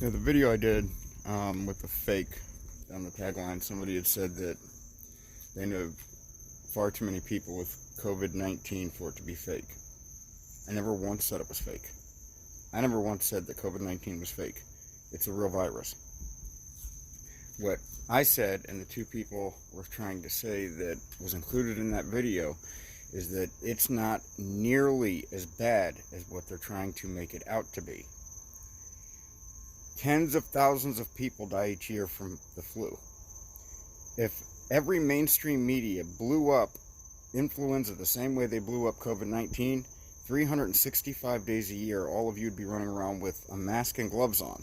Yeah, the video I did with the fake on the tagline, somebody had said that they know far too many people with COVID-19 for it to be fake. I never once said it was fake. I never once said that COVID-19 was fake. It's a real virus. What I said, and the two people were trying to say that was included in that video, is that it's not nearly as bad as what they're trying to make it out to be. Tens of thousands of people die each year from the flu. If every mainstream media blew up influenza the same way they blew up COVID-19, 365 days a year, all of you would be running around with a mask and gloves on.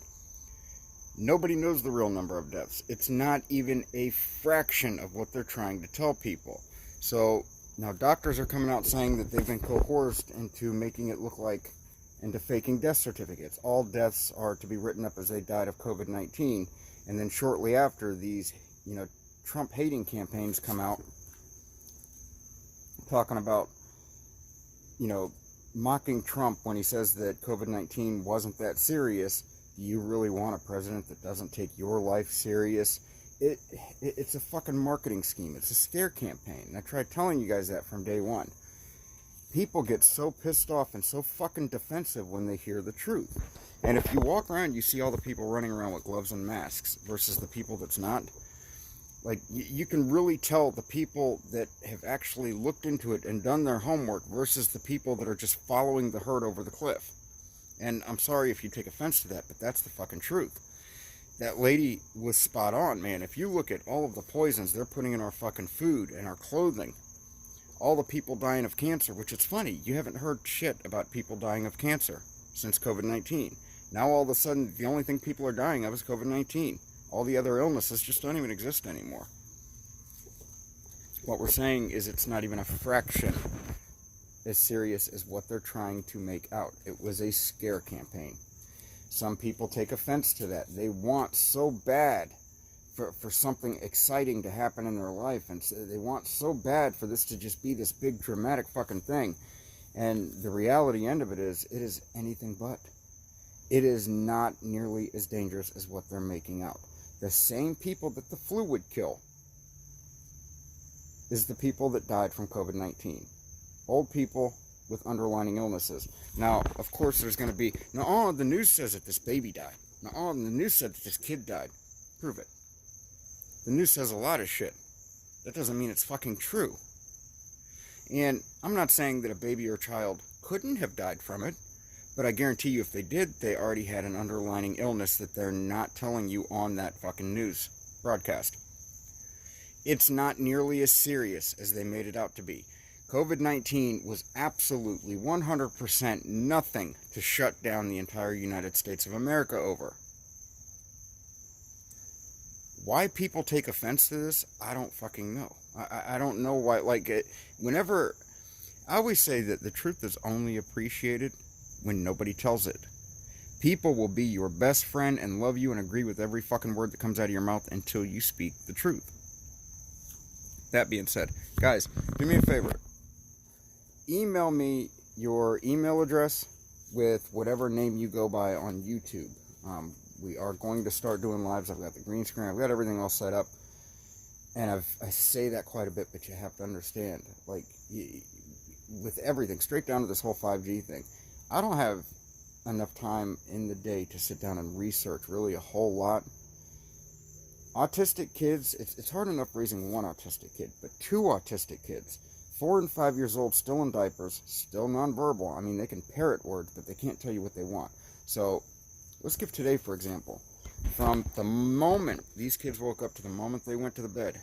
Nobody knows the real number of deaths. It's not even a fraction of what they're trying to tell people. So now doctors are coming out saying that they've been coerced into making it look like, into faking death certificates. All deaths are to be written up as they died of COVID-19. And then shortly after, these, Trump hating campaigns come out talking about, mocking Trump when he says that COVID-19 wasn't that serious. Do you really want a president that doesn't take your life serious? It's a fucking marketing scheme. It's a scare campaign. And I tried telling you guys that from day one. People get so pissed off and so fucking defensive when they hear the truth. And if you walk around, you see all the people running around with gloves and masks versus the people that's not. Like, you can really tell the people that have actually looked into it and done their homework versus the people that are just following the herd over the cliff. And I'm sorry if you take offense to that, but that's the fucking truth. That lady was spot on, man. If you look at all of the poisons they're putting in our fucking food and our clothing, all the people dying of cancer, which it's funny, you haven't heard shit about people dying of cancer since COVID-19. Now all of a sudden, the only thing people are dying of is COVID-19. All the other illnesses just don't even exist anymore. What we're saying is it's not even a fraction as serious as what they're trying to make out. It was a scare campaign. Some people take offense to that. They want so bad for something exciting to happen in their life, and they want so bad for this to just be this big dramatic fucking thing. And the reality end of it is anything but. It is not nearly as dangerous as what they're making out. The same people that the flu would kill is the people that died from COVID-19. Old people with underlying illnesses. Now, of course, there's going to be, the news says that this baby died. The news said that this kid died. Prove it. The news says a lot of shit. That doesn't mean it's fucking true. And I'm not saying that a baby or a child couldn't have died from it, but I guarantee you if they did, they already had an underlying illness that they're not telling you on that fucking news broadcast. It's not nearly as serious as they made it out to be. COVID-19 was absolutely 100% nothing to shut down the entire United States of America over. Why people take offense to this, I don't fucking know. I don't know why. Whenever, I always say that the truth is only appreciated when nobody tells it. People will be your best friend and love you and agree with every fucking word that comes out of your mouth until you speak the truth. That being said, guys, do me a favor. Email me your email address with whatever name you go by on YouTube. We are going to start doing lives. I've got the green screen. I've got everything all set up. And I say that quite a bit, but you have to understand, with everything, straight down to this whole 5G thing, I don't have enough time in the day to sit down and research really a whole lot. Autistic kids, it's hard enough raising one autistic kid, but two autistic kids, 4 and 5 years old, still in diapers, still nonverbal. I mean, they can parrot words, but they can't tell you what they want. So let's give today, for example. From the moment these kids woke up to the moment they went to the bed,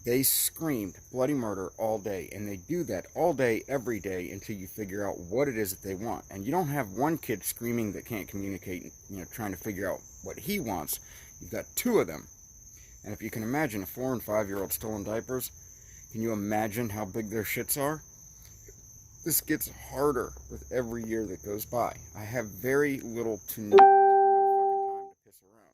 they screamed bloody murder all day. And they do that all day, every day, until you figure out what it is that they want. And you don't have one kid screaming that can't communicate, trying to figure out what he wants. You've got two of them. And if you can imagine a 4 and 5-year-old still in diapers, can you imagine how big their shits are? This gets harder with every year that goes by. I have very little to no fucking time to piss around.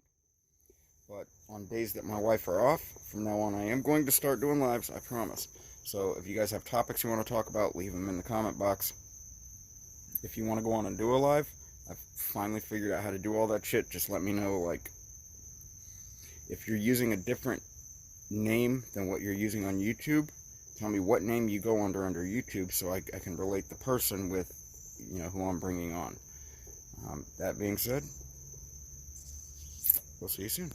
But on days that my wife are off, from now on I am going to start doing lives, I promise. So if you guys have topics you want to talk about, leave them in the comment box. If you want to go on and do a live, I've finally figured out how to do all that shit. Just let me know, like, if you're using a different name than what you're using on YouTube, tell me what name you go under YouTube so I can relate the person with, who I'm bringing on. That being said, we'll see you soon.